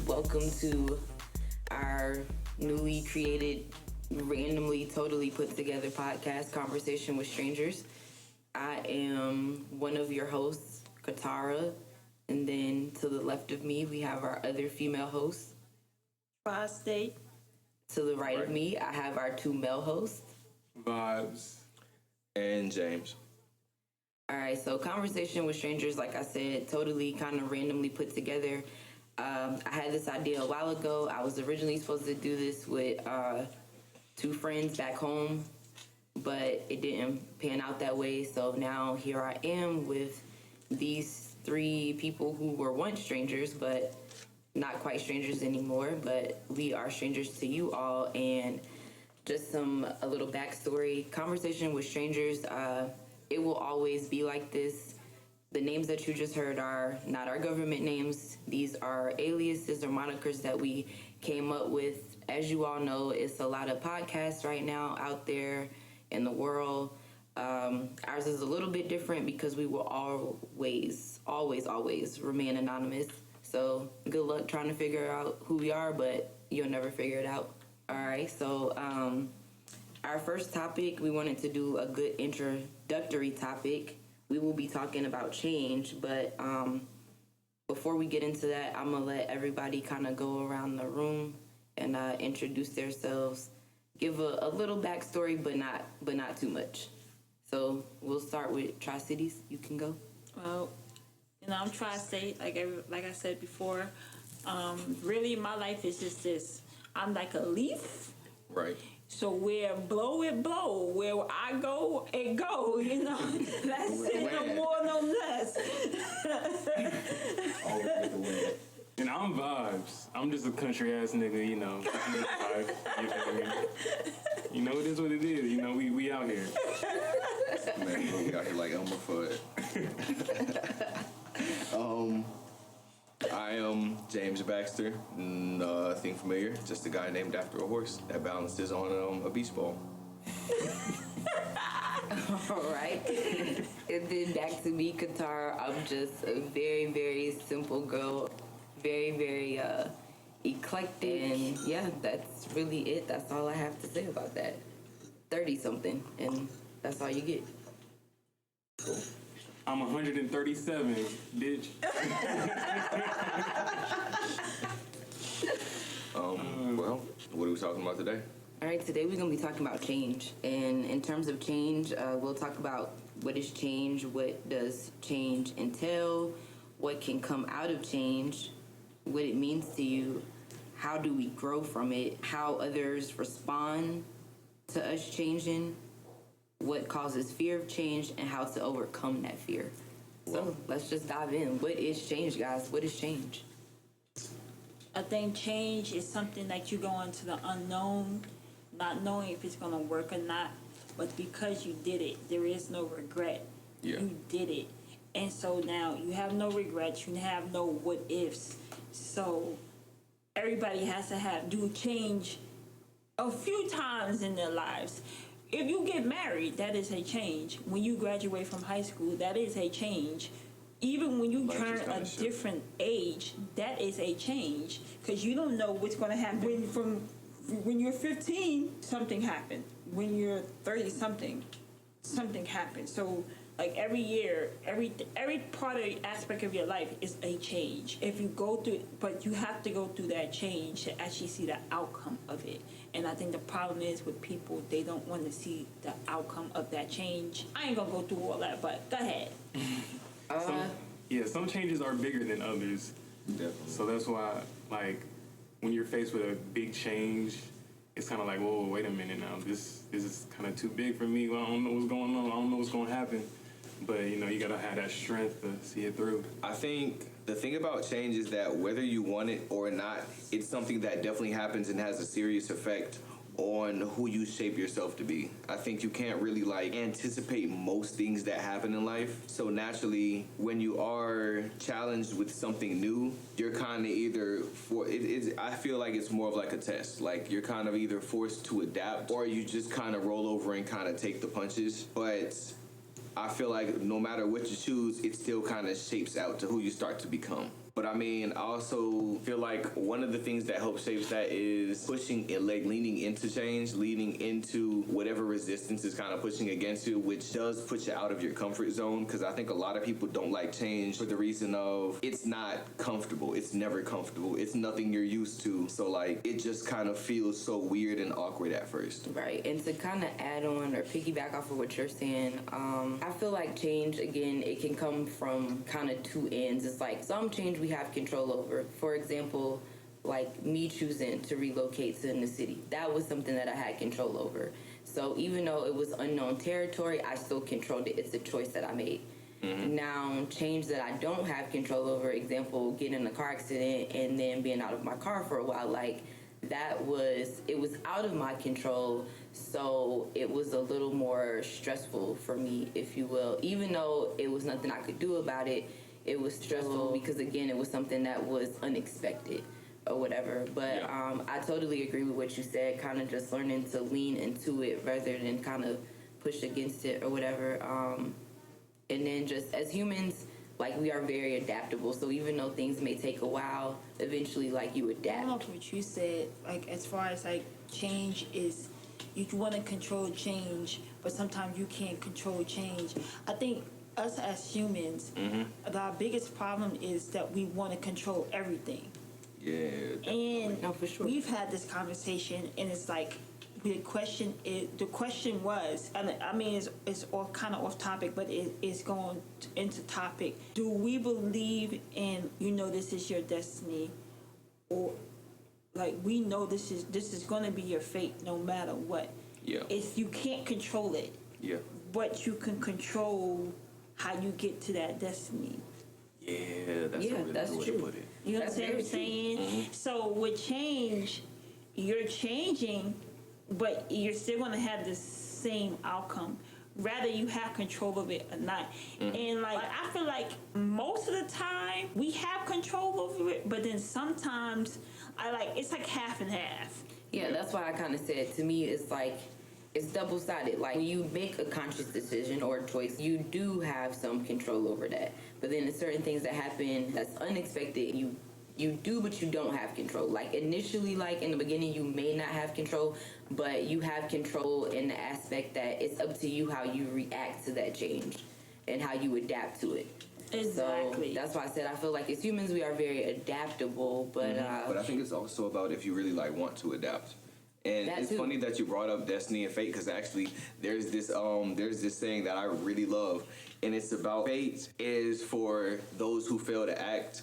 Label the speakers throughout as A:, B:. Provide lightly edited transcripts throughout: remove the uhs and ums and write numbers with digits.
A: Welcome to our newly created, randomly, totally put together podcast, Conversation with Strangers. I am one of your hosts, Katara, and then to the left of me, we have our other female host.
B: Tri-State.
A: To the right of me, I have our two male hosts.
C: Vibes.
D: And James.
A: All right, so Conversation with Strangers, like I said, totally kind of randomly put together. I had this idea a while ago. I was originally supposed to do this with two friends back home, but it didn't pan out that way. So now here I am with these three people who were once strangers, but not quite strangers anymore. But we are strangers to you all. And just a little backstory. Conversation with Strangers, it will always be like this. The names that you just heard are not our government names. These are aliases or monikers that we came up with. As you all know, it's a lot of podcasts right now out there in the world. Ours is a little bit different because we will always remain anonymous. So good luck trying to figure out who we are, but you'll never figure it out. All right, so our first topic, we wanted to do a good introductory topic. We will be talking about change, but before we get into that, I'm gonna let everybody kind of go around the room and introduce themselves, give a little backstory, but not too much. So we'll start with Tri-Cities. You can go.
B: Well, I'm Tri-State, like I said before. Really, my life is just this. I'm like a leaf.
D: Right.
B: So where blow it blow, where I go it go, That's it, no more, no less.
D: Always get the win.
C: And I'm Vibes. I'm just a country ass nigga, I'm just vibe. You know, it is what it is. We out here.
D: Man, we out here like Elmer Fudd. I am James Baxter. Nothing familiar. Just a guy named after a horse that balances on a beach ball.
A: All right. And then back to me, Qatar. I'm just a very, very simple girl. Very, very eclectic. And yeah, that's really it. That's all I have to say about that. 30-something. And that's all you get.
C: Cool. I'm 137, bitch.
D: Well, what are we talking about today?
A: All right, today we're going to be talking about change. And in terms of change, we'll talk about what is change, what does change entail, what can come out of change, what it means to you, how do we grow from it, how others respond to us changing, what causes fear of change, and how to overcome that fear. So let's just dive in. What is change, guys? What is change?
B: I think change is something that you go into the unknown, not knowing if it's going to work or not, but because you did it, there is no regret.
D: Yeah.
B: You did it. And so now you have no regrets, you have no what ifs. So everybody has to do change a few times in their lives. If you get married, that is a change. When you graduate from high school, that is a change. Even when you turn a different age, that is a change. Because you don't know what's going to happen. When you're 15, something happened. When you're 30-something, something happened. So, like every year, every part of the aspect of your life is a change. If you go through, but you have to go through that change to actually see the outcome of it. And I think the problem is with people, they don't want to see the outcome of that change. I ain't gonna go through all that, but go ahead.
C: Some changes are bigger than others.
D: Definitely.
C: So that's why, when you're faced with a big change, it's kind of like, whoa, wait a minute now. This is kind of too big for me. I don't know what's going on. I don't know what's going to happen. But, you got to have that strength to see it through.
D: I think the thing about change is that whether you want it or not, it's something that definitely happens and has a serious effect on who you shape yourself to be. I think you can't really like anticipate most things that happen in life. So naturally, when you are challenged with something new, you're kind of either I feel like it's more of like a test. Like you're kind of either forced to adapt or you just kind of roll over and kind of take the punches. But I feel like no matter what you choose, it still kind of shapes out to who you start to become. But I mean, I also feel like one of the things that helps shape that is pushing it, like leaning into change, leaning into whatever resistance is kind of pushing against you, which does put you out of your comfort zone. Because I think a lot of people don't like change for the reason of it's not comfortable. It's never comfortable. It's nothing you're used to. So like it just kind of feels so weird and awkward at first.
A: Right, and to kind of add on or piggyback off of what you're saying, I feel like change, again, it can come from kind of two ends. It's like some change we have control over. For example, like me choosing to relocate to the city. That was something that I had control over. So even though it was unknown territory, I still controlled it. It's a choice that I made. Now, change that I don't have control over, example, getting in a car accident and then being out of my car for a while, like it was out of my control, so it was a little more stressful for me, if you will. Even though it was nothing I could do about it, it was stressful because, again, it was something that was unexpected or whatever. But I totally agree with what you said, kind of just learning to lean into it rather than kind of push against it or whatever. And then just as humans, like, we are very adaptable. So even though things may take a while, eventually, like, you adapt.
B: I love what you said, like, as far as, like, change is, you want to control change, but sometimes you can't control change. I think us as humans, our biggest problem is that we want to control everything.
D: Yeah.
B: And
A: No, for sure.
B: we've had this conversation, and it's like, the question was, and I mean, it's all kind of off topic, but it's going into topic. Do we believe in, this is your destiny, or like we know this is going to be your fate no matter what?
D: Yeah.
B: It's, you can't control it,
D: Yeah.
B: but you can control how you get to that destiny.
D: Yeah, that's a really
A: that's
D: good way
A: true.
D: to put it.
B: You
A: That's
B: understand what I'm
A: very true.
B: saying? So with change, you're changing, but you're still going to have the same outcome, whether you have control of it or not. And like, I feel like most of the time we have control over it, but then sometimes it's like half and half.
A: Yeah, that's why I kind of said, to me, it's like, it's double-sided. Like, when you make a conscious decision or a choice, you do have some control over that. But then there's certain things that happen that's unexpected. You do, but you don't have control. Like, initially, like, in the beginning, you may not have control, but you have control in the aspect that it's up to you how you react to that change and how you adapt to it.
B: Exactly.
A: So that's why I said I feel like as humans, we are very adaptable, but...
D: But I think it's also about if you really like want to adapt. And
A: That
D: it's
A: too.
D: funny that you brought up destiny and fate, because actually there's this saying that I really love, and it's about fate is for those who fail to act.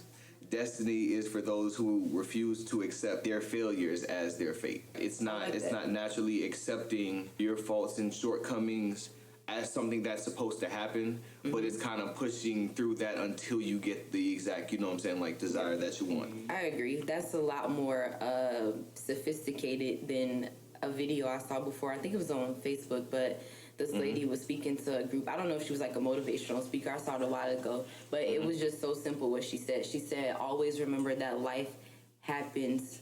D: Destiny is for those who refuse to accept their failures as their fate. It's not not naturally accepting your faults and shortcomings as something that's supposed to happen, but it's kind of pushing through that until you get the exact, desire that you want.
A: I agree. That's a lot more sophisticated than a video I saw before. I think it was on Facebook, but this lady was speaking to a group. I don't know if she was like a motivational speaker. I saw it a while ago, but it was just so simple what she said. She said, always remember that life happens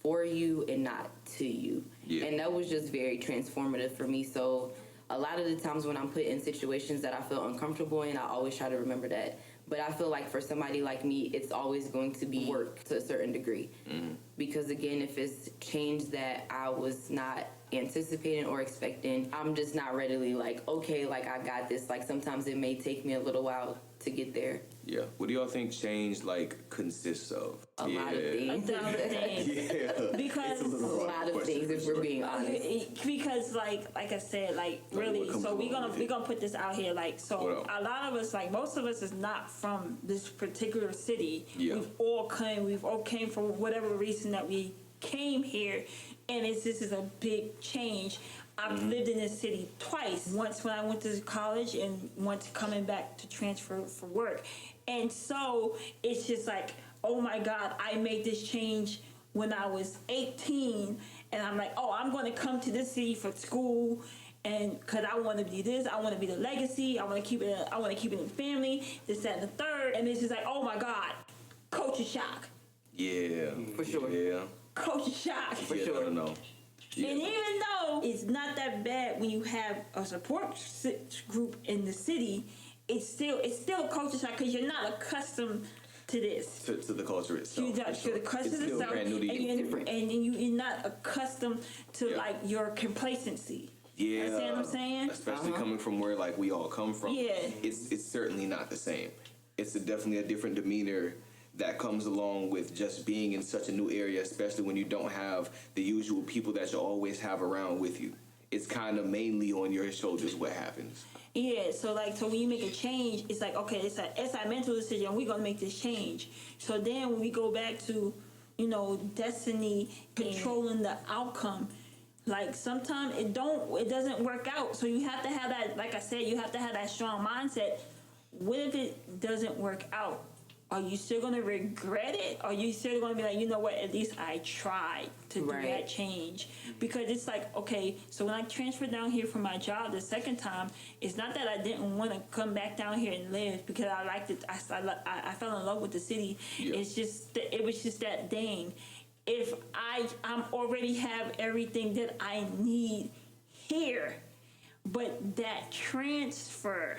A: for you and not to you.
D: Yeah.
A: And that was just very transformative for me. So a lot of the times when I'm put in situations that I feel uncomfortable in, I always try to remember that. But I feel like for somebody like me, it's always going to be work to a certain degree. Because again, if it's change that I was not anticipating or expecting, I'm just not readily like, okay, like I got this. Like sometimes it may take me a little while to get there.
D: Yeah. What do y'all think change consists of?
A: A lot of things.
B: A lot of things.
D: Yeah.
B: Because
A: A lot of things, if we're being honest.
B: Because like I said, like really,
D: what comes
B: so we're
D: along with
B: gonna put this out here, like, so
D: What else?
B: a lot of us, like most of us is not from this particular city.
D: Yeah.
B: We've all came for whatever reason that we came here, and this is a big change. I've lived in this city twice. Once when I went to college, and once coming back to transfer for work. And so it's just like, oh my God, I made this change when I was 18, and I'm like, oh, I'm going to come to this city for school, and because I want to be this, I want to be the legacy, I want to keep it in the family, this, that, and the third, and it's just like, oh my God, culture shock.
D: Yeah.
A: For sure.
D: Yeah.
B: Culture shock.
D: For sure. No. Yeah.
B: And even though it's not that bad when you have a support group in the city, it's still a culture shock because you're not accustomed to this.
D: To the culture itself.
B: You're not,
D: for sure.
B: to the culture
D: It's still
B: itself,
D: brand new to you.
B: and you're not accustomed to
D: Yeah.
B: like your complacency.
D: Yeah.
B: Understand what I'm saying?
D: Especially coming from where like we all come from.
B: Yeah.
D: It's certainly not the same. It's definitely a different demeanor that comes along with just being in such a new area, especially when you don't have the usual people that you always have around with you. It's kind of mainly on your shoulders what happens.
B: Yeah, so when you make a change, it's like, okay, it's a mental decision. We're gonna make this change. So then when we go back to, destiny controlling the outcome, like sometimes it doesn't work out. So you have to have that, like I said, you have to have that strong mindset. What if it doesn't work out? Are you still gonna regret it? Or are you still gonna be like, you know what? At least I tried to do that change. Because it's like, okay, so when I transferred down here from my job the second time, it's not that I didn't want to come back down here and live because I liked it. I fell in love with the city.
D: Yeah.
B: It's just it was just that dang. If I'm already have everything that I need here, but that transfer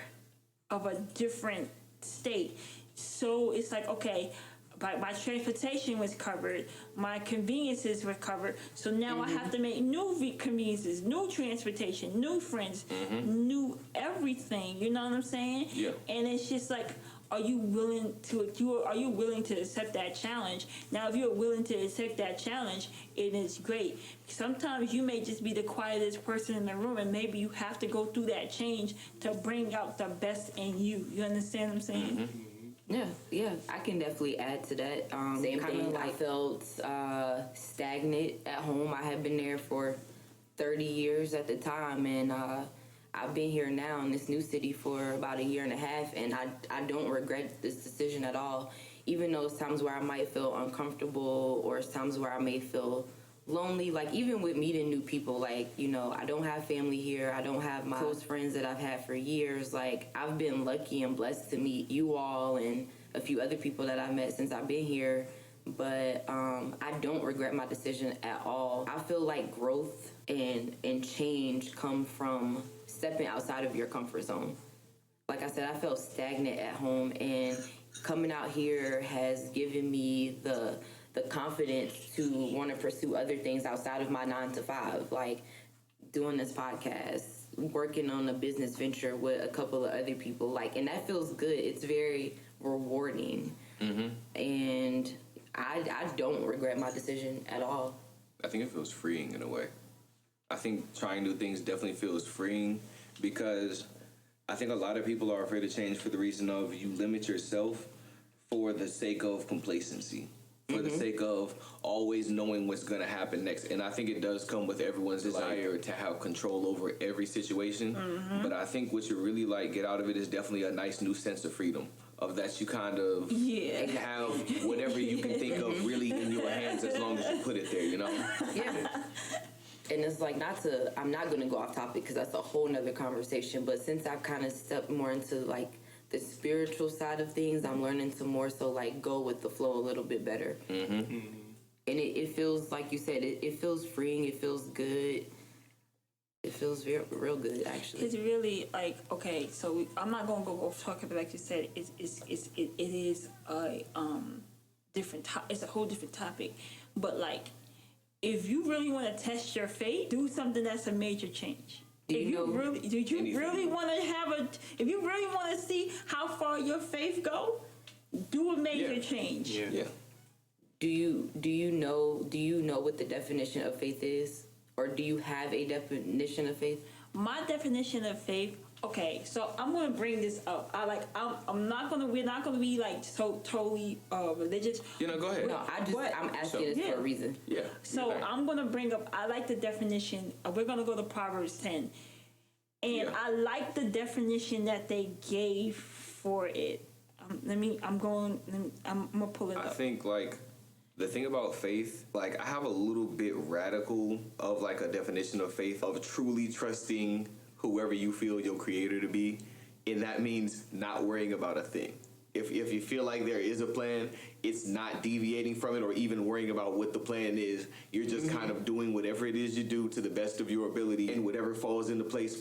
B: of a different state. So it's like, okay, my transportation was covered, my conveniences were covered. So now I have to make new conveniences, new transportation, new friends, new everything. You know what I'm saying?
D: Yeah.
B: And it's just like, are you willing to accept that challenge? Now, if you're willing to accept that challenge, it is great. Sometimes you may just be the quietest person in the room, and maybe you have to go through that change to bring out the best in you. You understand what I'm saying?
A: Yeah, I can definitely add to that. Same thing. I felt stagnant at home. I had been there for 30 years at the time, and I've been here now in this new city for about a year and a half, and I don't regret this decision at all. Even though it's times where I might feel uncomfortable, or it's times where I may feel lonely, like even with meeting new people, like, I don't have family here. I don't have my close friends that I've had for years. Like, I've been lucky and blessed to meet you all and a few other people that I've met since I've been here. But I don't regret my decision at all. I feel like growth and change come from stepping outside of your comfort zone. Like I said, I felt stagnant at home, and coming out here has given me the confidence to want to pursue other things outside of my 9-to-5, like doing this podcast, working on a business venture with a couple of other people, like, and that feels good. It's very rewarding, and I don't regret my decision at all.
D: I think it feels freeing in a way. I think trying new things definitely feels freeing because I think a lot of people are afraid to change for the reason of you limit yourself for the sake of complacency. For the sake of always knowing what's going to happen next. And I think it does come with everyone's desire to have control over every situation. But I think what you really get out of it is definitely a nice new sense of freedom. Of that you kind of have whatever you can think of really in your hands as long as you put it there,
A: Yeah. And it's like, I'm not going to go off topic because that's a whole nother conversation. But since I've kind of stepped more into like the spiritual side of things, I'm learning to more so like go with the flow a little bit better. And it feels, like you said, it feels freeing. It feels good. It feels real good, actually.
B: It's really like, okay, so I'm not gonna go off topic, but like you said, it is a different. It's a whole different topic, but like, if you really want to test your faith, do something that's a major change. If you really want to see how far your faith go, do a major change.
D: Yeah.
A: Do you know what the definition of faith is, or do you have a definition of faith?
B: My definition of faith. Okay, so I'm gonna bring this up. We're not gonna be like so totally religious.
D: Go ahead.
A: No, I'm asking this for a reason.
D: Yeah.
B: So I'm gonna bring up. I like the definition. We're gonna go to Proverbs 10, and I like the definition that they gave for it. I'm gonna pull it up.
D: I think The thing about faith, like I have a little bit radical of like a definition of faith of truly trusting whoever you feel your creator to be. And that means not worrying about a thing. If you feel like there is a plan, it's not deviating from it or even worrying about what the plan is. You're just kind of doing whatever it is you do to the best of your ability, and whatever falls into place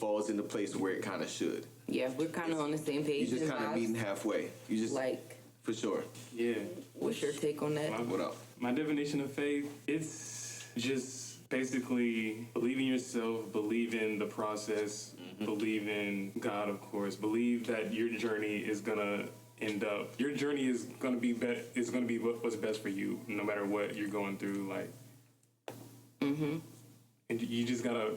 D: where it kind of should.
A: Yeah, we're kind of on the same page.
D: You just kind of
A: vibes.
D: meeting halfway. You just
A: Like,
D: for sure.
C: Yeah.
A: what's your take on that?
D: What up?
C: My definition of faith, it's just basically believe in yourself, believe in the process, believe in God, of course, believe that your journey is gonna end up. Your journey is gonna be what's best for you, no matter what you're going through. Like, and you just gotta,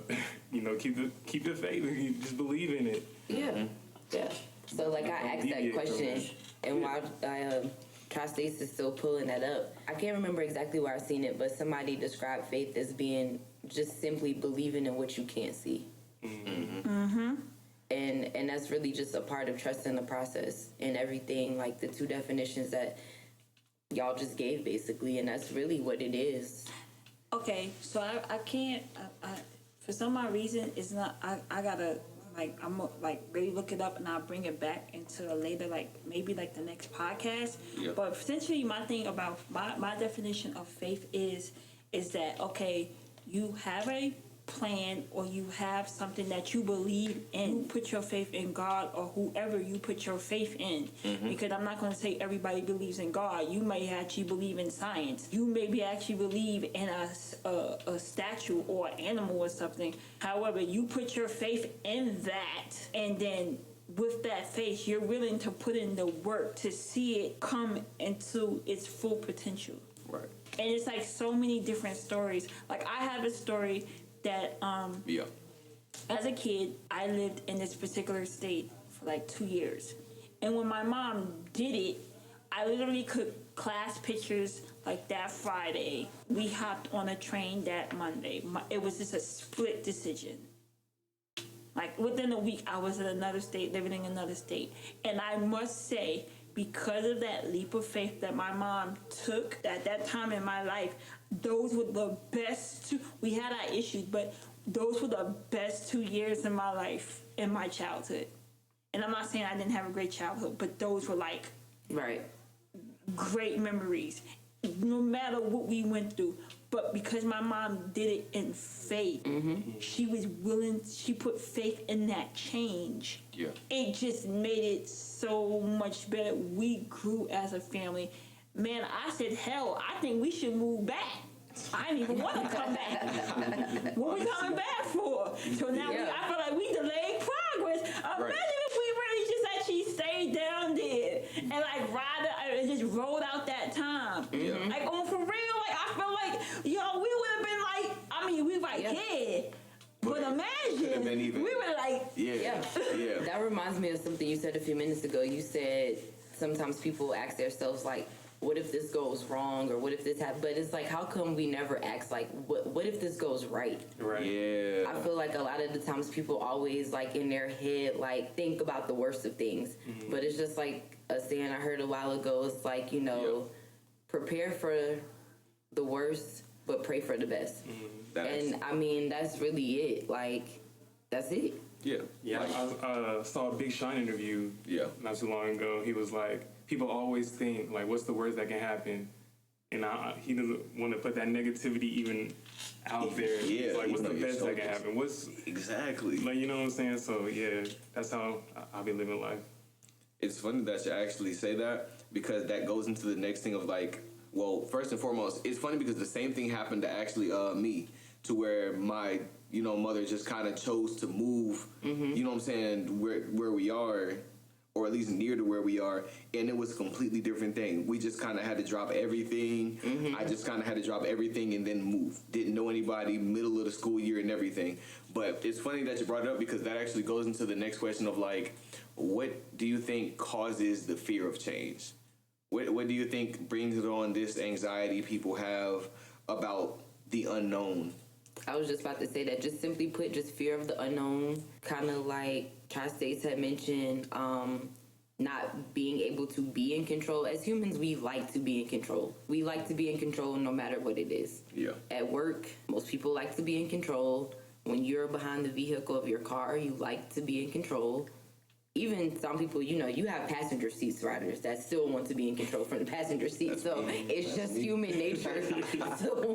C: keep the faith. You just believe in it.
A: Yeah, yeah. So like I asked that
C: deviate from
A: question,
C: that.
A: and while Tri-States is still pulling that up, I can't remember exactly where I seen it, but somebody described faith as being just simply believing in what you can't see. And that's really just a part of trusting the process and everything, like the two definitions that y'all just gave basically, and that's really what it is.
B: Okay, so I can't, for some odd reason, it's not, I gotta, like, I'm like, really look it up and I'll bring it back into a later, like, maybe like the next podcast.
D: Yeah.
B: But essentially, my thing about my definition of faith is that, okay, you have a plan or you have something that you believe in. You put your faith in God or whoever you put your faith in. Because I'm not going to say everybody believes in God. You may actually believe in science. You maybe actually believe in a statue or an animal or something. However, you put your faith in that, and then with that faith, you're willing to put in the work to see it come into its full potential.
D: Right.
B: And it's like so many different stories. Like I have a story that
D: Yeah.
B: as a kid, I lived in this particular state for like 2 years. And when my mom did it, I literally could class pictures like that Friday. We hopped on a train that Monday. It was just a split decision. Like within a week, I was in another state, living in another state. And I must say, because of that leap of faith that my mom took at that time in my life, those were the best we had our issues, but those were the best 2 years in my life, in my childhood. And I'm not saying I didn't have a great childhood, but those were like
A: Right.
B: great memories, no matter what we went through. But because my mom did it in faith, she was willing, she put faith in that change.
D: Yeah.
B: It just made it so much better. We grew as a family. Man, I said, hell, I think we should move back. I didn't even want to come back. What we coming back for? So now I feel like we delayed progress. Imagine if we really just actually stayed down there and like and just rolled out that time. Like on for real, like I feel like, yo, we would have been like, I mean, we like, yeah. But imagine, we were like,
D: Yeah.
A: That reminds me of something you said a few minutes ago. You said sometimes people ask themselves like, what if this goes wrong, or what if this happens? But it's like, how come we never ask like, what if this goes right?
C: Right.
D: Yeah.
A: I feel like a lot of the times people always like in their head like think about the worst of things, but it's just like a saying I heard a while ago. It's like, prepare for the worst, but pray for the best. And I mean, that's really it. Like, that's it.
D: Yeah.
C: Yeah, I saw a Big Sean interview not too long ago. He was like, people always think, like, what's the worst that can happen? And he doesn't want to put that negativity even out there.
D: Yeah,
C: He's like, what's the
D: even though
C: best
D: you're
C: that can happen? What's,
D: Exactly.
C: like, you know what I'm saying? So, yeah, that's how I'll be living life.
D: It's funny that you actually say that, because that goes into the next thing of like, well, first and foremost, it's funny because the same thing happened to actually me, to where my mother just kind of chose to move, you know what I'm saying, where we are, or at least near to where we are, and it was a completely different thing. We just kind of had to drop everything. I just kind of had to drop everything and then move. Didn't know anybody, middle of the school year and everything. But it's funny that you brought it up, because that actually goes into the next question of like, what do you think causes the fear of change? What do you think brings it on, this anxiety people have about the unknown?
A: I was just about to say that, just simply put, just fear of the unknown. Kind of like Tri-States had mentioned, not being able to be in control. As humans, we like to be in control. We like to be in control no matter what it is.
D: Yeah.
A: At work, most people like to be in control. When you're behind the vehicle of your car, you like to be in control. Even some people, you have passenger seats riders that still want to be in control from the passenger seat. So it's just human nature to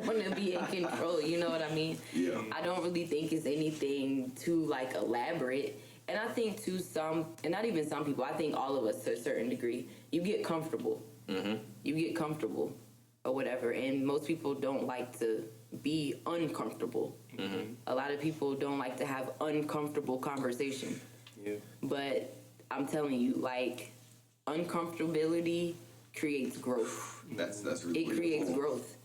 A: want to be in control. You know what I mean?
D: Yeah.
A: I don't really think it's anything too elaborate. And I think to some, and not even some people, I think all of us to a certain degree, you get comfortable. Mm-hmm. You get comfortable or whatever. And most people don't like to be uncomfortable. Mm-hmm. A lot of people don't like to have uncomfortable conversation.
C: Yeah.
A: But I'm telling you, uncomfortability creates growth.
D: That's really
A: It creates
D: cool.
A: growth.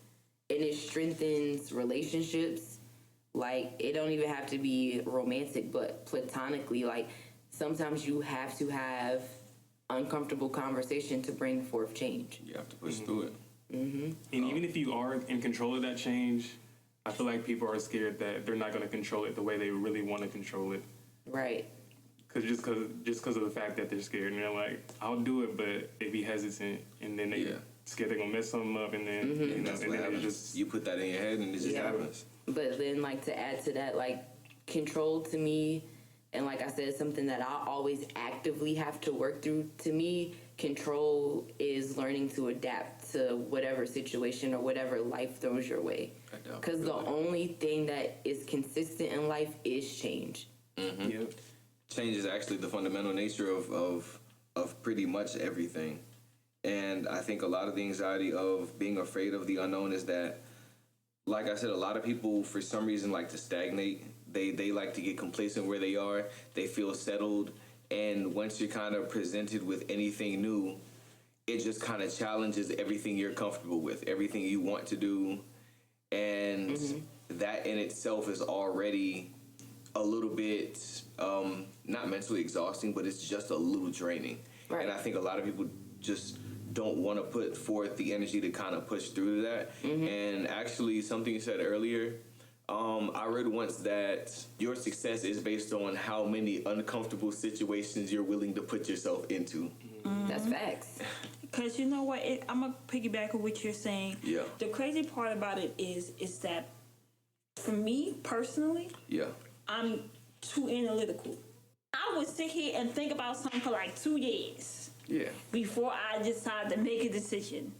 A: And it strengthens relationships. It don't even have to be romantic, but platonically, sometimes you have to have uncomfortable conversation to bring forth change.
D: You have to push through it.
C: And even if you are in control of that change, I feel like people are scared that they're not going to control it the way they really want to control it.
A: Right.
C: Just because of the fact that they're scared, and they're like, I'll do it, but they be hesitant, and then they scared they're gonna mess something up, and then
A: Mm-hmm.
D: That's
C: and
D: what
C: then it
D: happens.
C: just
D: You put that in your head and it just happens.
A: But then, to add to that, control to me, and like I said, something that I always actively have to work through. To me, control is learning to adapt to whatever situation or whatever life throws your way. Because the only thing that is consistent in life is change.
C: Yep.
D: Change is actually the fundamental nature of pretty much everything. And I think a lot of the anxiety of being afraid of the unknown is that, like I said, a lot of people for some reason like to stagnate. They like to get complacent where they are. They feel settled. And once you're kind of presented with anything new, it just kind of challenges everything you're comfortable with, everything you want to do. And that in itself is already a little bit, not mentally exhausting, but it's just a little draining.
A: Right.
D: And I think a lot of people just don't want to put forth the energy to kind of push through that. And actually, something you said earlier, I read once that your success is based on how many uncomfortable situations you're willing to put yourself into.
A: That's facts.
B: Because you know what? I'm going to piggyback on what you're saying.
D: Yeah.
B: The crazy part about it is that for me personally,
D: Yeah.
B: I'm too analytical. I would sit here and think about something for 2 years
D: Yeah.
B: before I decide to make a decision.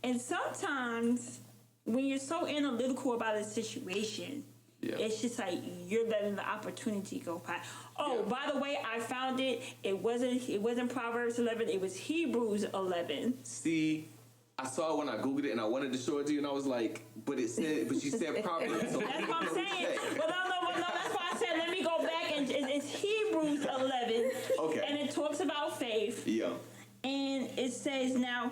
B: And sometimes when you're so analytical about a situation, it's just you're letting the opportunity go by. Oh, by the way, I found it. It wasn't Proverbs 11. It was Hebrews 11.
D: See, I saw it when I Googled it and I wanted to show it to you and I was like, but you said Proverbs. So
B: That's what I'm saying. Well, no, that's why I said let me go back and it's Hebrews 11.
D: Okay.
B: And it talks about faith.
D: Yeah.
B: And it says now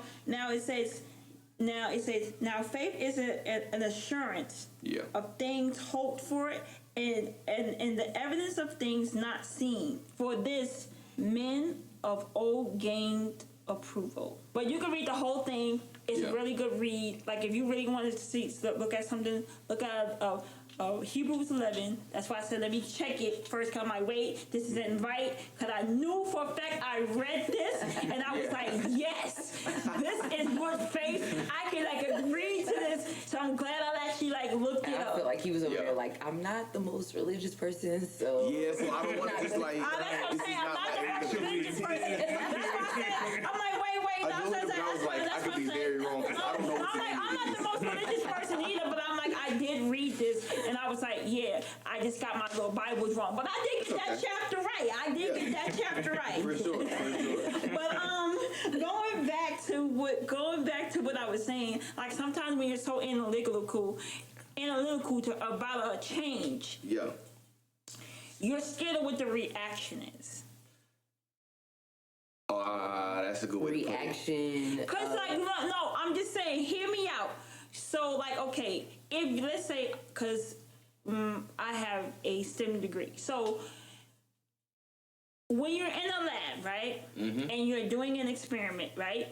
B: faith is an assurance of things hoped for and the evidence of things not seen. For this, men of old gained approval. But you can read the whole thing. It's a really good read. If you really wanted to look at something, look at Hebrews 11. That's why I said let me check it first. Cause I'm like, wait, this isn't right. Cause I knew for a fact I read this and I was like, yes, this is what faith. I can agree to this. So I'm glad I actually looked it
A: I
B: up.
A: feel like he was over there I'm not the most religious person, so
D: Yeah, so I don't want to just
B: That's what I'm saying. I'm not the most religious person. That's why I said, I'm like, wait.
D: I know it, but I was like, I could be very wrong because I don't know what
B: I'm not the most religious person either, but I'm like, I did read this, and I was like, yeah, I just got my little Bibles wrong, but I did get that chapter right. I did get that chapter right.
D: For sure.
B: But going back to what I was saying, sometimes when you're so analytical about a change, you're scared of what the reaction is.
D: That's a good way to put it.
A: reaction.
B: Cause no, I'm just saying, hear me out. So okay, if let's say, cause I have a STEM degree, so when you're in a lab, right, and you're doing an experiment, right,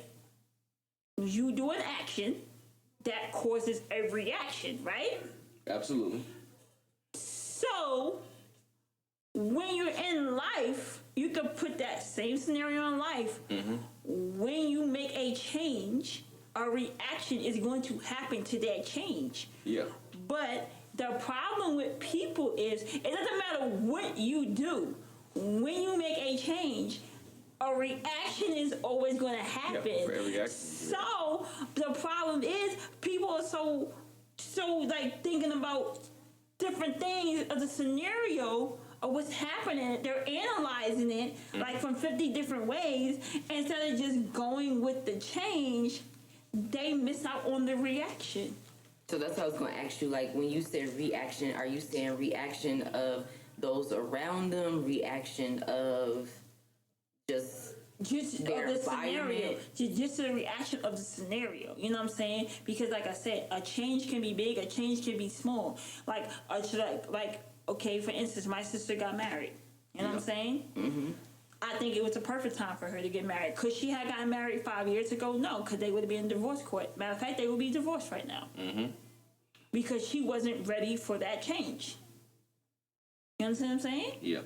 B: you do an action that causes a reaction, right?
D: Absolutely.
B: So when you're in life, you could put that same scenario in life. When you make a change, a reaction is going to happen to that change.
D: Yeah.
B: But the problem with people is it doesn't matter what you do. When you make a change, a reaction is always going to happen.
D: Yeah, for every action.
B: So the problem is people are so like thinking about different things of the scenario of what's happening. They're analyzing it like from 50 different ways instead of just going with the change. They miss out on the reaction.
A: So that's what I was going to ask you. Like, when you said reaction, are you saying reaction of those around them, reaction of just their
B: of the scenario,
A: environment?
B: just the reaction of the scenario. You know what I'm saying? Because, like I said, a change can be big, a change can be small. Like, okay, for instance, my sister got married. You know what I'm saying? Mm-hmm. I think it was the perfect time for her to get married. Could she have gotten married 5 years ago? No, because they would have been in divorce court. Matter of fact, they would be divorced right now. Mm-hmm. Because she wasn't ready for that change. You understand what I'm saying?
D: Yeah.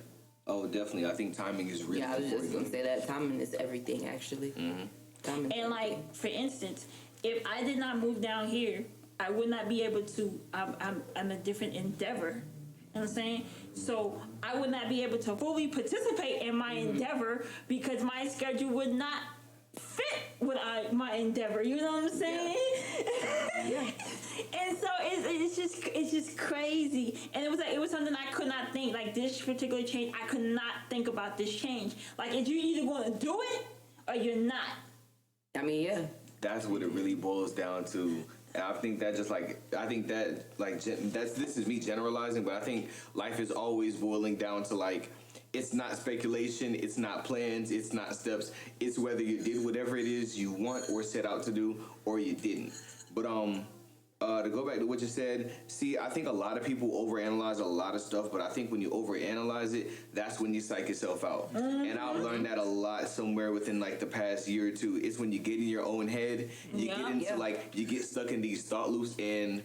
D: Oh, definitely. I think timing is really
A: Yeah, I was just
D: important.
A: going to say that timing is everything, actually. Timing is
B: And like, for instance, if I did not move down here, I would not be able to. I'm a different endeavor. You know what I'm saying? So I would not be able to fully participate in my endeavor because my schedule would not fit with my endeavor. You know what I'm saying? And so it's just crazy. And it was something I could not think. Like, this particular change, I could not think about this change. Like, if you're either going to do it or you're not.
A: I mean, yeah.
D: That's what it really boils down to. And I think that this is me generalizing, but I think life is always boiling down to, like, it's not speculation, it's not plans, it's not steps. It's whether you did whatever it is you want or set out to do, or you didn't. But to go back to what you said, see, I think a lot of people overanalyze a lot of stuff, but I think when you overanalyze it, that's when you psych yourself out. And I've learned that a lot somewhere within like the past year or two. It's when you get in your own head, you get into like, you get stuck in these thought loops, and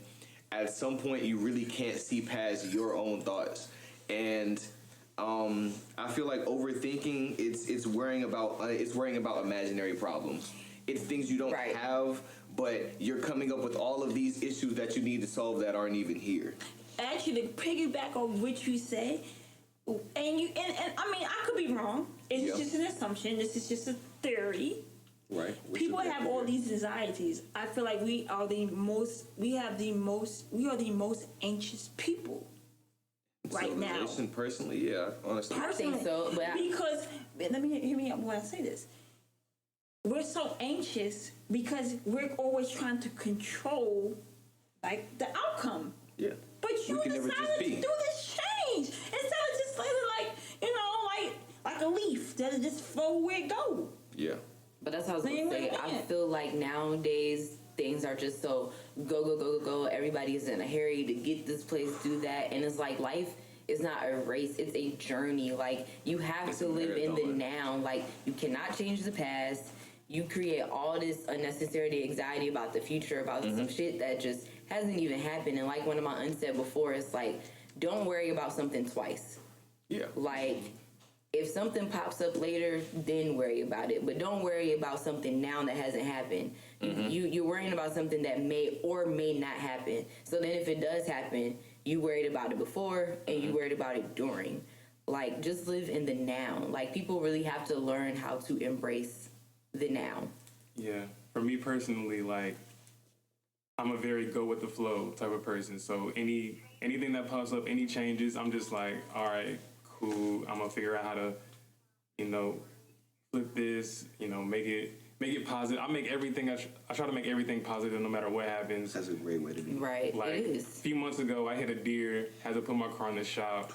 D: at some point you really can't see past your own thoughts. And I feel like overthinking, it's worrying about imaginary problems. It's things you don't have, but you're coming up with all of these issues that you need to solve that aren't even here.
B: Actually, to piggyback on what you say, and I mean, I could be wrong. It's just an assumption. This is just a theory.
D: Right.
B: People have all these anxieties. I feel like we are the most anxious people right now.
D: Personally, yeah, honestly.
A: I think so, but
B: Because, let me hear me out when I say this. We're so anxious because we're always trying to control, like, the outcome.
D: Yeah.
B: But you
D: can never
B: decided
D: just
B: to
D: be.
B: do this change instead of just letting it, like, you know, like a leaf that'll just flow where it go.
D: Yeah.
A: But that's how I was
B: Same
A: going to say.
B: with
A: I
B: that.
A: feel like nowadays things are just so go, go, go, go, go. Everybody's in a hurry to get this place, do that. And it's like life is not a race. It's a journey. Like, you have to live in the now. Like, you cannot change the past. You create all this unnecessary anxiety about the future, about some shit that just hasn't even happened. And like one of my aunts said before, it's like, don't worry about something twice.
D: Yeah.
A: Like, if something pops up later, then worry about it. But don't worry about something now that hasn't happened. You're worrying about something that may or may not happen. So then if it does happen, you worried about it before and you worried about it during. Like, just live in the now. Like, people really have to learn how to embrace the now.
C: Yeah. For me personally, like, I'm a very go with the flow type of person. So anything that pops up, any changes, I'm just like, all right, cool. I'm gonna figure out how to, flip this, make it positive. I try to make everything positive no matter what happens.
D: That's a great way to be.
A: Right,
C: Like,
A: it
C: a
A: is.
C: few months ago, I hit a deer, had to put my car in the shop.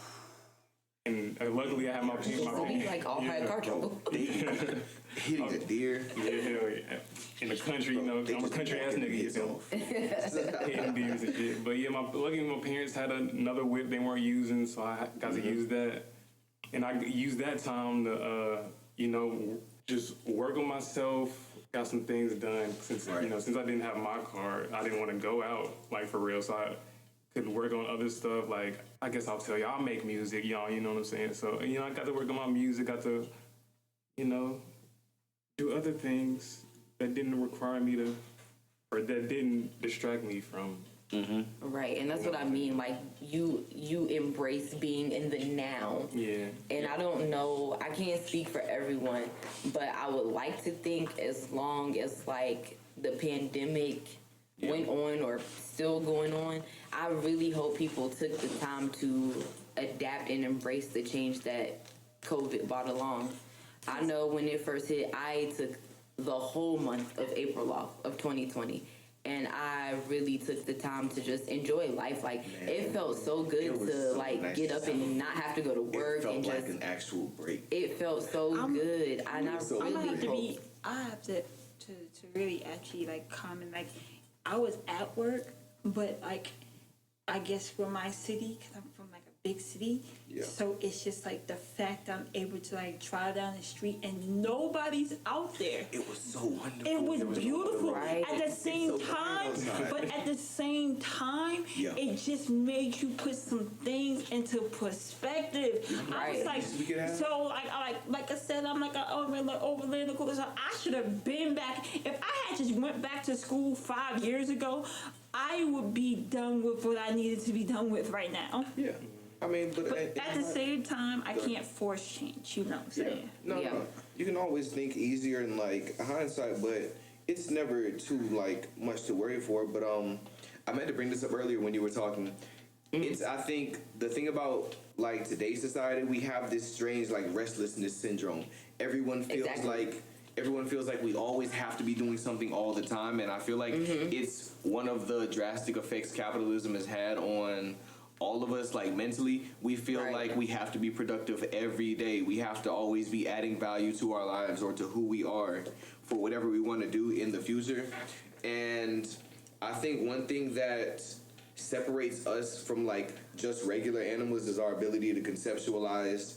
C: And luckily I had my
A: We like all had car trouble.
D: Hitting a deer.
C: Yeah, hell yeah. In the country, I'm a country ass nigga, you feel me? Hitting deers and shit. But yeah, luckily my parents had another whip they weren't using, so I got to use that. And I used that time to, just work on myself, got some things done. Since I didn't have my car, I didn't want to go out, like, for real. So could work on other stuff. Like, I guess I'll tell y'all, I make music, y'all, you know what I'm saying? So, you know, I got to work on my music, got to, you know, do other things that didn't require me to, or that didn't distract me from.
A: Right, and that's what I mean. Like you embrace being in the now.
C: Yeah.
A: And I don't know, I can't speak for everyone, but I would like to think as long as like the pandemic went on or still going on, I really hope people took the time to adapt and embrace the change that COVID brought along. I know when it first hit, I took the whole month of April off of 2020. And I really took the time to just enjoy life. Like, it felt so good
D: It was
A: to
D: so
A: like
D: nice.
A: get up and not have to go to work
D: It felt
A: and
D: like
A: just.
D: an actual break.
A: It felt so good, and I
D: so
A: really
B: I have to
A: hope.
B: be. I have to really actually like comment. Like, I was at work, but like, I guess for my city, because I'm from like a big city,
D: Yeah.
B: so it's just like the fact I'm able to like drive down the street and nobody's out there.
D: It was so wonderful.
B: It was beautiful
A: Right.
B: at the same
D: so bright
B: time,
D: outside.
B: but at the same time,
D: Yeah.
B: it just made you put some things into perspective. I was
A: Right.
B: like,
D: We could have-
B: so like I said, I'm like, overland. So I should have been back. If I had just went back to school 5 years ago, I would be done with what I needed to be done with right now.
D: Yeah. I mean, but,
B: But at the same time, I can't force change. You know what I'm saying?
D: No,
A: Yeah.
D: no. You can always think easier in like hindsight, but it's never too like much to worry for. But I meant to bring this up earlier when you were talking. It's I think the thing about like today's society, we have this strange like restlessness syndrome. Everyone feels like we always have to be doing something all the time, and I feel like it's one of the drastic effects capitalism has had on all of us, like mentally. We feel
A: Right.
D: like we have to be productive every day. We have to always be adding value to our lives or to who we are for whatever we want to do in the future. And I think one thing that separates us from like just regular animals is our ability to conceptualize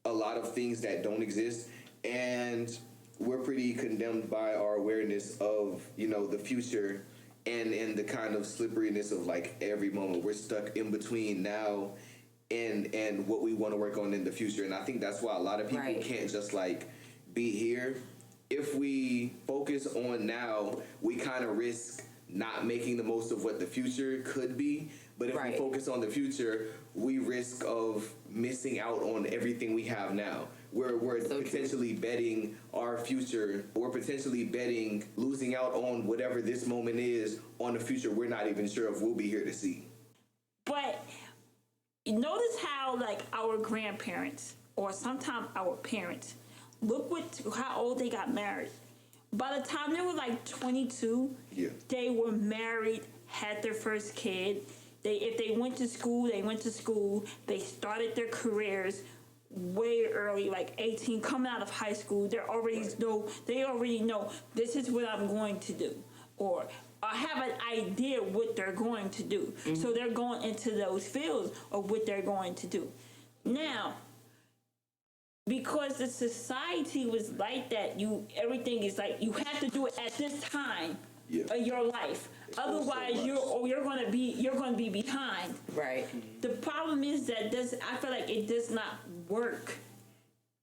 D: a lot of things that don't exist. And we're pretty condemned by our awareness of, you know, the future and the kind of slipperiness of like every moment. We're stuck in between now and what we want to work on in the future. And I think that's why a lot of people
A: Right.
D: can't just like be here. If we focus on now, we kind of risk not making the most of what the future could be. But if we
A: Right.
D: focus on the future, we risk of missing out on everything we have now. We're
A: So true.
D: potentially betting our future. We're potentially betting losing out on whatever this moment is on the future we're not even sure if we'll be here to see.
B: But notice how like our grandparents or sometimes our parents look how old they got married. By the time they were like 22,
D: Yeah.
B: they were married, had their first kid. If they went to school, they went to school. They started their careers way early, like 18, coming out of high school. They already know this is what I'm going to do, or I have an idea what they're going to do. So they're going into those fields of what they're going to do. Now, because the society was like that, everything is like you have to do it at this time of your life. Otherwise, you're gonna be behind.
A: Right.
B: The problem is that I feel like it does not work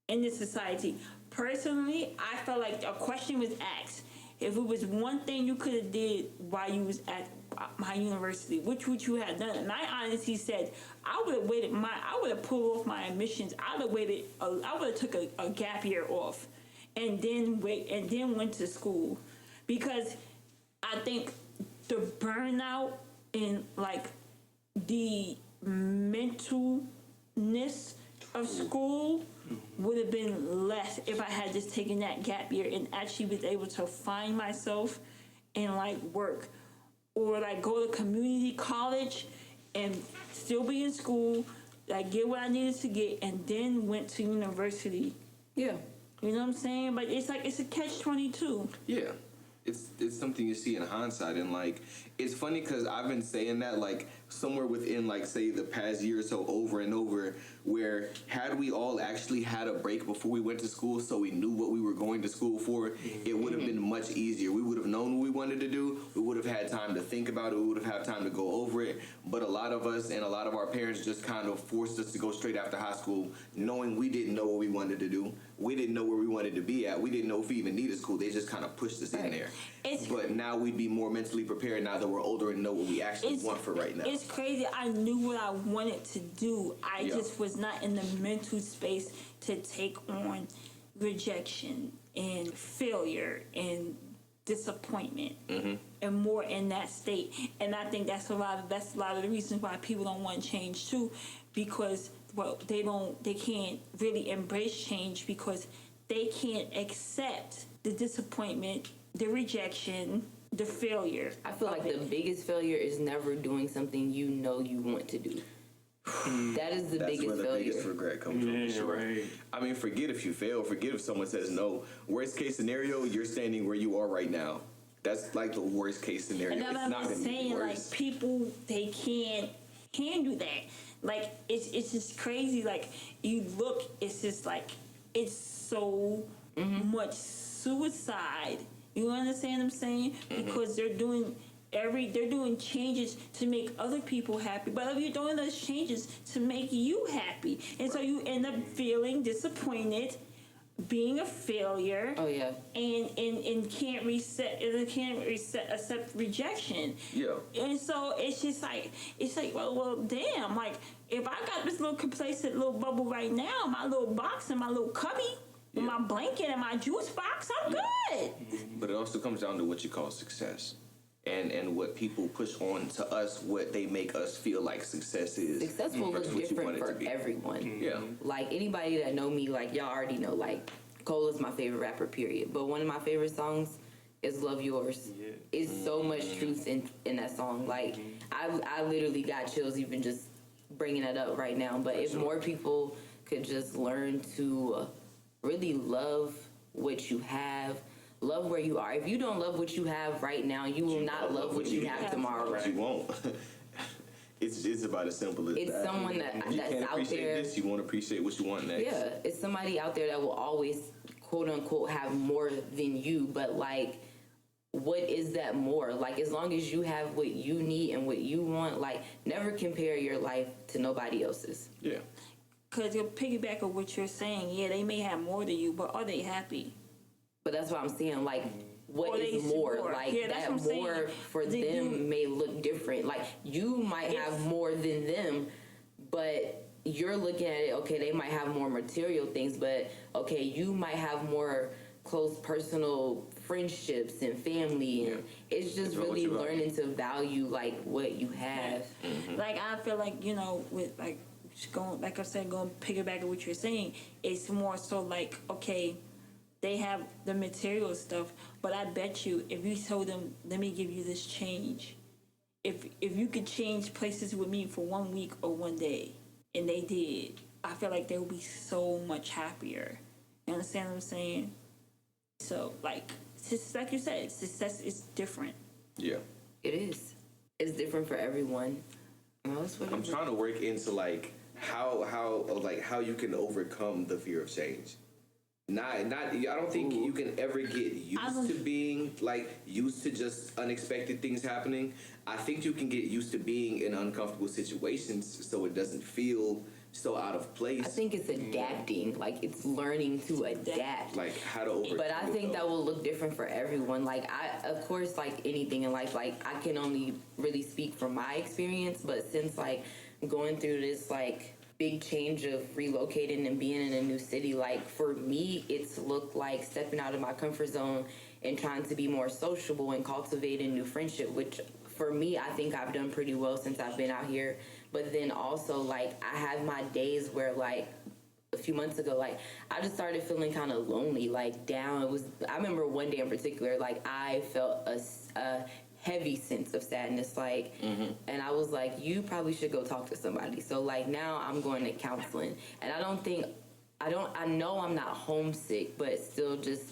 B: in this society. Personally, I felt like a question was asked. If it was one thing you could have did while you was at my university, which would you have done? And I honestly said, I would have waited. I would have pulled off my admissions. I would have took a gap year off, and then went to school, because I think the burnout and like the mentalness of school would have been less if I had just taken that gap year and actually was able to find myself and like work, or like go to community college and still be in school, like get what I needed to get, and then went to university.
A: Yeah.
B: You know what I'm saying? But it's like it's a catch-22.
D: Yeah. It's something you see in hindsight, and like It's funny because I've been saying that like somewhere within like say the past year or so over and over, where had we all actually had a break before we went to school so we knew what we were going to school for, it would have been much easier. We would have known what we wanted to do. We would have had time to think about it. We would have had time to go over it. But a lot of us and a lot of our parents just kind of forced us to go straight after high school, knowing we didn't know what we wanted to do. We didn't know where we wanted to be at. We didn't know if we even needed school. They just kind of pushed us in there. But now we'd be more mentally prepared now that we're older and know what we actually want for right now.
B: It's crazy. I knew what I wanted to do. I just was not in the mental space to take on rejection and failure and disappointment and more in that state. And I think that's a lot of the reasons why people don't want to change too, because they can't really embrace change because they can't accept the disappointment, the rejection, the failure.
A: I feel like the biggest failure is never doing something you know you want to do. That is the
D: That's
A: biggest
D: where the
A: failure.
D: biggest regret comes from.
C: Yeah,
D: For sure.
C: right.
D: I mean, forget if you fail. Forget if someone says no. Worst case scenario, you're standing where you are right now. That's like the worst case scenario.
B: And
D: It's
B: that's
D: not
B: what I'm
D: going to be
B: saying. Like
D: worse.
B: people, they can't handle that. Like it's just crazy. Like you look, it's just like it's so much suicide. You understand what I'm saying? Because they're doing changes to make other people happy, but you're doing those changes to make you happy, and so you end up feeling disappointed, being a failure.
A: Oh yeah.
B: And can't accept rejection.
D: Yeah.
B: And so it's like well damn, like if I got this little complacent little bubble right now, my little box and my little cubby with my blanket and my juice box, I'm good.
D: But it also comes down to what you call success. And what people push on to us, what they make us feel like success is.
A: Success will look
D: versus what you
A: different
D: want it to
A: for
D: be.
A: everyone.
D: Yeah.
A: Like anybody that know me, like y'all already know, like Cole is my favorite rapper, period. But one of my favorite songs is Love Yours.
C: Yeah.
A: It's so much truth in that song. Like I literally got chills even just bringing that up right now. But if more people could just learn to really love what you have, love where you are. If you don't love what you have right now, you will not love what you have tomorrow.
D: You won't. It's about as simple as
A: It's
D: that.
A: someone
D: If you
A: that's
D: can't
A: out
D: appreciate
A: there.
D: this, you won't appreciate what you want next.
A: Yeah, it's somebody out there that will always, quote unquote, have more than you. But like, what is that more? Like, as long as you have what you need and what you want, like, never compare your life to nobody else's.
D: Yeah.
B: Because you piggyback on what you're saying, yeah, they may have more than you, but are they happy?
A: But that's what I'm saying. Like, what
B: Or
A: is
B: they
A: more?
B: more.
A: Like,
B: Yeah, that's
A: that
B: what I'm saying.
A: more for
B: They
A: them
B: do-
A: may look different. Like, you might have more than them, but you're looking at it, okay, they might have more material things, but okay, you might have more close personal friendships and family. And it's just
D: It's about what
A: really
D: you value.
A: learning to value, like, what you have.
B: Like I feel like, you know, with like just going, like I said, going piggyback on what you're saying, it's more so like, okay, they have the material stuff, but I bet you if you told them, let me give you this change, if you could change places with me for 1 week or 1 day, and they did, I feel like they would be so much happier. You understand what I'm saying? So like, just like you said, success is different.
D: Yeah.
A: It is. It's different for everyone. No, it's what it
D: I'm
A: is.
D: trying to work into like how you can overcome the fear of change. Not I don't think you can ever get used to being used to just unexpected things happening. I think you can get used to being in uncomfortable situations so it doesn't feel so out of place.
A: I think it's adapting. Like, it's learning to adapt.
D: like how to overcome
A: But I
D: it,
A: think
D: though.
A: that will look different for everyone. Like, of course, like anything in life, like, I can only really speak from my experience, but since, like, going through this, like, big change of relocating and being in a new city, like, for me, it's looked like stepping out of my comfort zone and trying to be more sociable and cultivating new friendship, which, for me, I think I've done pretty well since I've been out here. But then also, like, I have my days where, like, a few months ago, like, I just started feeling kind of lonely, like, down. I remember one day in particular, like, I felt a heavy sense of sadness, like, and I was like, you probably should go talk to somebody. So, like, now I'm going to counseling. And I know I'm not homesick, but still just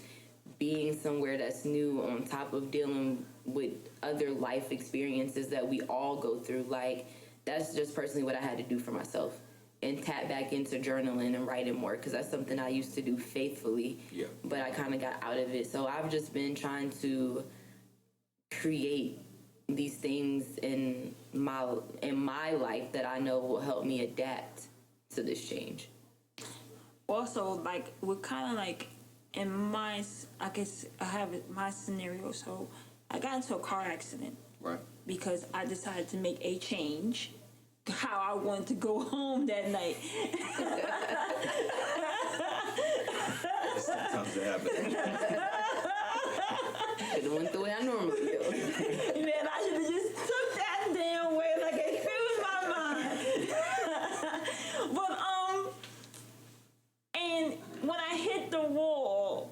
A: being somewhere that's new on top of dealing with other life experiences that we all go through. Like, that's just personally what I had to do for myself and tap back into journaling and writing more, because that's something I used to do faithfully.
D: Yeah.
A: But I kind of got out of it. So I've just been trying to create these things in my life that I know will help me adapt to this change.
B: Also, like, we're kind of like in my, I guess I have my scenario. So I got into a car accident
D: Right.
B: because I decided to make a change how I wanted to go home that night.
D: Sometimes it happens.
A: Could have went the way I normally do.
B: Man, I should have just took that damn way, like, excuse my mind. But and when I hit the wall,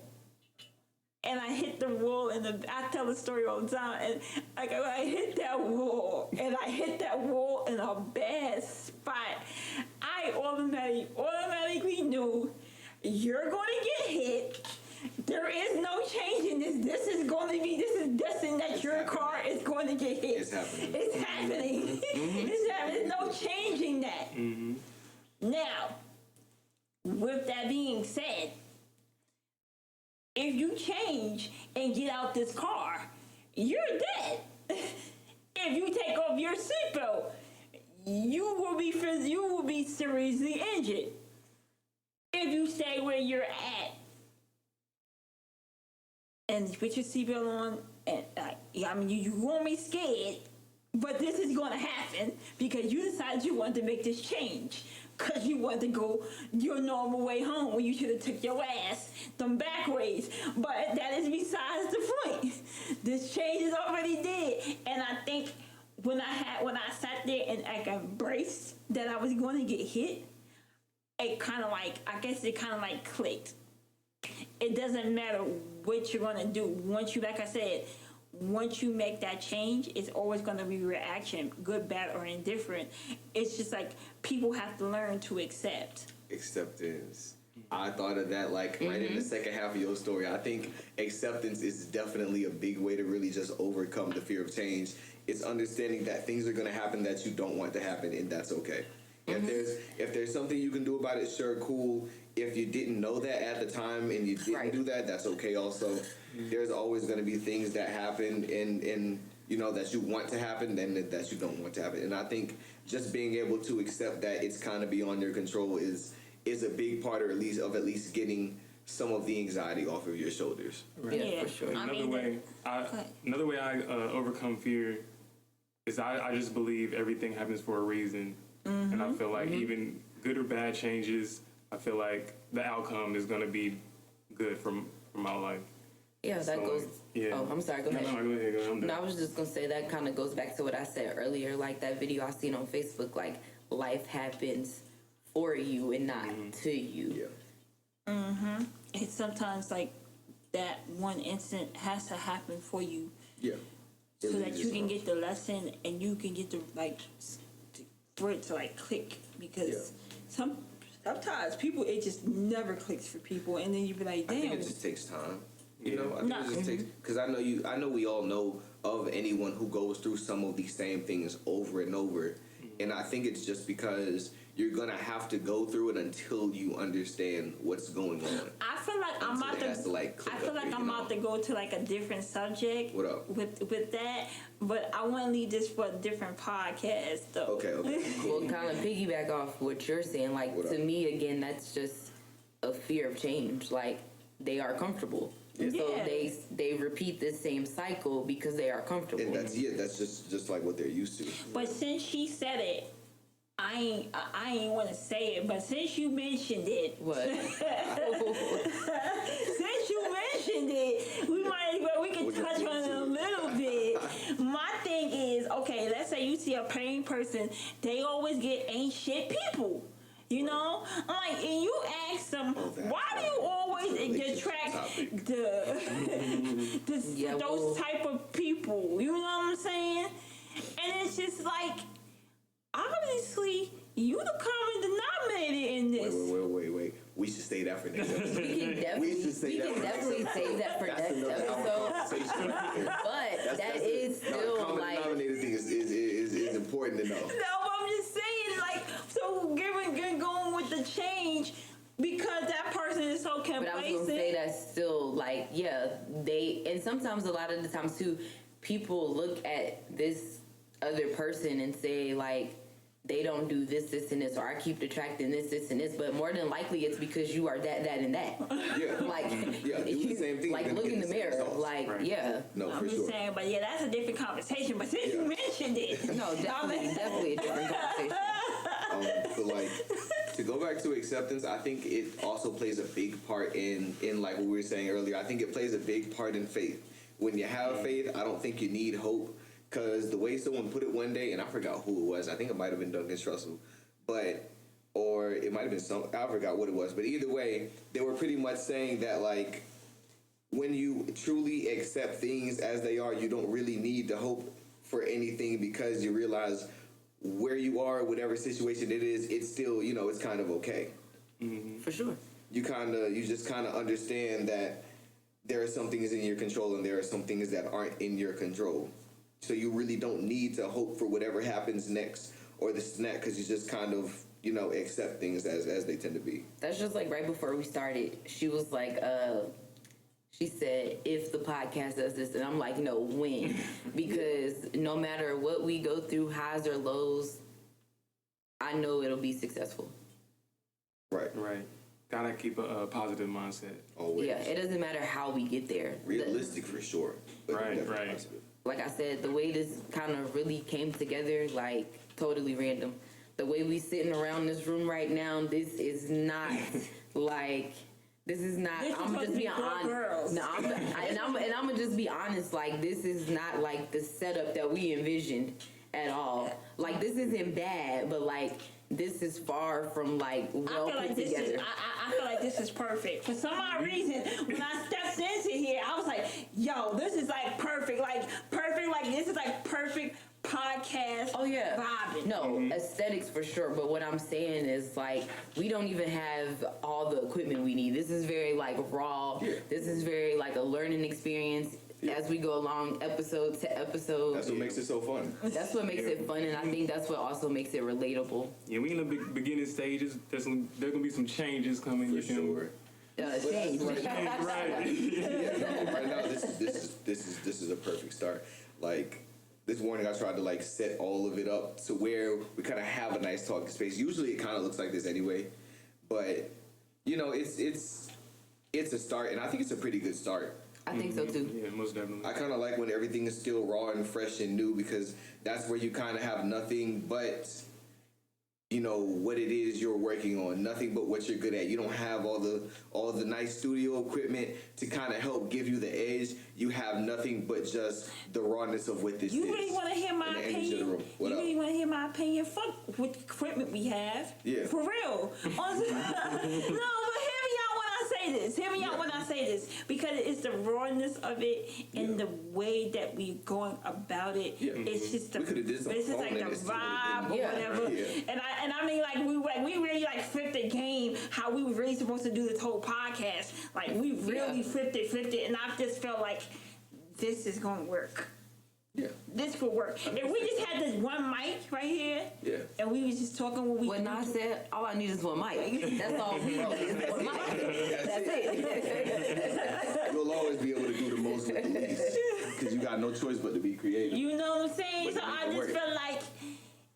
B: and I tell the story all the time, and like when I hit that wall in a bad spot, I automatically knew you're going to get hit. There is no changing this. This is destined that your car is going to get hit.
D: It's happening.
B: It's happening. It's happening. There's no changing that. Now, with that being said, if you change and get out this car, you're dead. If you take off your seatbelt, you will be seriously injured. If you stay where you're at and put your seatbelt on, and you won't be scared, but this is going to happen because you decided you wanted to make this change. Because you wanted to go your normal way home when you should have took your ass them back ways. But that is besides the point. This change is already did. And I think when I sat there and I embraced that I was going to get hit, it kind of like clicked. It doesn't matter what you're going to do. Once you make that change, it's always going to be reaction, good, bad, or indifferent. It's just like people have to learn to accept.
D: Acceptance. I thought of that like right in the second half of your story. I think acceptance is definitely a big way to really just overcome the fear of change. It's understanding that things are going to happen that you don't want to happen, and that's okay. If there's something you can do about it, sure, cool. If you didn't know that at the time and you didn't do that, that's okay also. There's always going to be things that happen and that you want to happen and that you don't want to happen. And I think just being able to accept that it's kind of beyond your control is a big part, or at least getting some of the anxiety off of your shoulders.
A: Right. Yeah, for sure.
C: Another way I overcome fear is I just believe everything happens for a reason. And I feel like even good or bad changes, I feel like the outcome is going to be good for my life.
A: Yeah, that goes.
C: Yeah.
A: Oh, I'm sorry. Go ahead.
C: No, go ahead. Go ahead.
A: No, I was just gonna say that kind of goes back to what I said earlier. Like that video I seen on Facebook. Like life happens for you and not to you.
D: Yeah.
B: It's sometimes like that one instant has to happen for you.
D: Yeah.
B: So that you can get the lesson and you can get for it to like click, because sometimes people, it just never clicks for people, and then you be like, damn.
D: I think it just takes time. I think it just takes, because I know we all know of anyone who goes through some of these same things over and over, and I think it's just because you're gonna have to go through it until you understand what's going on.
B: I feel like I'm about to go to like a different subject.
D: What up?
B: With that, but I want to leave this for a different podcast though.
D: Okay.
A: Well, kind of piggyback off what you're saying. Like to me, again, that's just a fear of change. Like they are comfortable.
B: Yeah.
A: So they repeat the same cycle because they are comfortable.
D: And that's just like what they're used to.
B: But since she said it, I ain't want to say it, but since you mentioned it,
A: What?
B: since you mentioned it, we can touch on it a little bit. My thing is, okay, let's say you see a plain person, they always get ain't shit people. You know, I'm like, and you ask them, why do you always attract those type of people? You know what I'm saying? And it's just like, obviously, you the common denominator in this.
D: Wait. We should say that for next episode.
A: We can definitely save that for
D: That's
A: next
D: another
A: episode.
D: conversation right there.
A: But that is
D: No, the
A: still
D: common
A: like,
D: denominator thing is important to know.
B: No, I'm just saying, like, so going with the change because that person is so
A: but I was
B: complacent.
A: gonna say that's still like, yeah, and sometimes a lot of the times too, people look at this other person and say like, they don't do this, and this, or I keep detracting this, and this, but more than likely it's because you are that, and that.
D: Yeah.
A: Like,
D: Yeah, do the same thing,
A: like
D: you're gonna
A: look
D: get
A: in the
D: the same
A: mirror,
D: results.
A: like,
C: Right.
A: yeah.
D: No,
B: I'm
D: for
B: just
D: sure.
B: saying, but yeah, that's a different conversation. But since you
D: Yeah.
B: mentioned it,
A: No, definitely a different conversation.
D: But like to go back to acceptance, I think it also plays a big part in like what we were saying earlier. I think it plays a big part in faith. When you have faith, I don't think you need hope, because the way someone put it one day, and I forgot who it was. I think it might have been Duncan Trussell, or it might have been I forgot what it was. But either way, they were pretty much saying that like, when you truly accept things as they are, you don't really need to hope for anything, because you realize where you are, whatever situation it is, it's still, it's kind of okay.
A: For sure.
D: You just kind of understand that there are some things in your control and there are some things that aren't in your control. So you really don't need to hope for whatever happens next or this and that, because you just kind of, accept things as they tend to be.
A: That's just like right before we started. She was like, she said, if the podcast does this, and I'm like, no, when? Because no matter what we go through, highs or lows, I know it'll be successful.
D: Right.
C: Right. Gotta keep a positive mindset.
D: Always.
A: Yeah, it doesn't matter how we get there.
D: Realistic for sure. But
C: Right,
D: definitely
C: right.
D: positive.
A: Like I said, the way this kind of really came together, like totally random. The way we sitting around this room right now, this is not like. This is not.
B: This is
A: I'm
B: supposed
A: just
B: to be
A: being
B: for
A: honest.
B: girls.
A: No, I'm gonna just be honest. Like, this is not like the setup that we envisioned at all. Like, this isn't bad, but like, this is far from like well
B: I feel
A: put
B: like this
A: together.
B: is. I feel like this is perfect. For some odd reason, when I stepped into here, I was like, "Yo, this is like perfect. Like perfect. Like this is like perfect podcast."
A: Oh yeah,
B: vibing.
A: no aesthetics for sure. But what I'm saying is like we don't even have all the equipment we need. This is very like raw.
D: Yeah.
A: This is very like a learning experience as we go along, episode to episode.
D: That's what makes it so fun.
A: That's what makes it fun, and I think that's what also makes it relatable.
C: Yeah, we in the beginning stages. There's gonna be some changes coming.
D: For
C: You feel me?
D: sure.
A: Change.
C: Right.
D: Yeah, no, right now this is a perfect start. Like this morning, I tried to like set all of it up to where we kind of have a nice talking space. Usually, it kind of looks like this anyway, but it's a start, and I think it's a pretty good start.
A: I think so too.
C: Yeah, most definitely.
D: I kind of like when everything is still raw and fresh and new, because that's where you kind of have nothing but what it is you're working on, nothing but what you're good at. You don't have all the nice studio equipment to kind of help give you the edge. You have nothing but just the rawness of what this is.
B: You really want to hear my
D: and the energy of the
B: opinion?
D: room. What
B: You
D: up?
B: really want to hear my opinion? Fuck what equipment we have.
D: Yeah.
B: For real. No, but hear me out when I say this. Hear me out when I say this. Because it's the rawness of it and the way that we going about it.
D: Yeah.
B: It's just the,
D: We could've did some
B: it's just
D: phone
B: like the
D: and it's still
B: vibe or
A: Yeah.
B: whatever.
D: Yeah.
B: And I mean, like we really like flipped the game. How we were really supposed to do this whole podcast. Like we really flipped it, and I just felt like this is gonna work.
D: Yeah.
B: This could work. If we just had this one mic right here,
D: Yeah.
B: and we was just talking what we
A: When I said all I need is one mic, that's all we need is one mic. That's it.
D: You'll always be able to do the most with the least, because you got no choice but to be creative.
B: you know what I'm saying?
D: But
B: So
D: you
B: I
D: make it
B: just
D: work.
B: feel like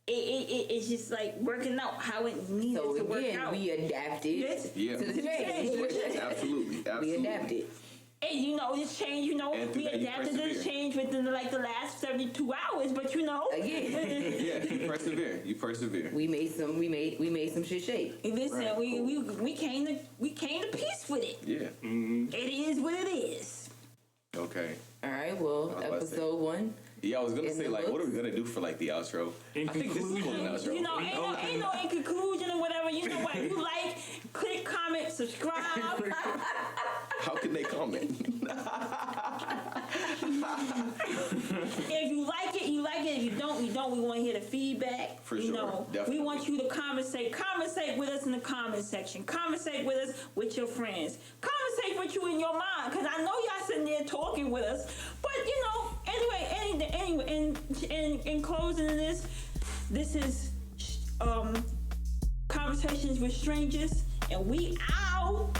B: it's just like working out how it needed
A: So
B: to work
A: again,
B: out.
A: we adapted
B: Yes.
D: Yeah.
A: to the change.
D: Absolutely.
A: We adapted.
B: And this change,
D: And through
B: we
D: that you
B: adapted to this
D: persevere.
B: change within like the last 72 hours, but
A: Again,
D: Yeah, you persevere.
A: we made some shit shake.
B: listen,
C: Right.
B: we came to peace with it.
D: Yeah.
B: It is what it is.
D: Okay.
A: All right, well,
D: I was about to say.
A: episode 1.
D: Yeah, I was gonna
A: In
D: say
A: the
D: like, what are
A: books?
D: we gonna do for like the outro?
C: In
D: I think this is one
C: conclusion,
D: outro.
B: You know, ain't no in conclusion or whatever. You know what? You like, click, comment, subscribe.
D: How can they comment?
B: If you like it, you like it. If you don't, you don't. We want to hear the feedback.
D: For
B: you
D: sure,
B: know,
D: definitely.
B: we want you to conversate with us in the comments. comment section. Conversate with us with your friends. Conversate with you in your mind, because I know y'all sitting there talking with us. But anyway, in closing of this is Conversations with Strangers, and we out.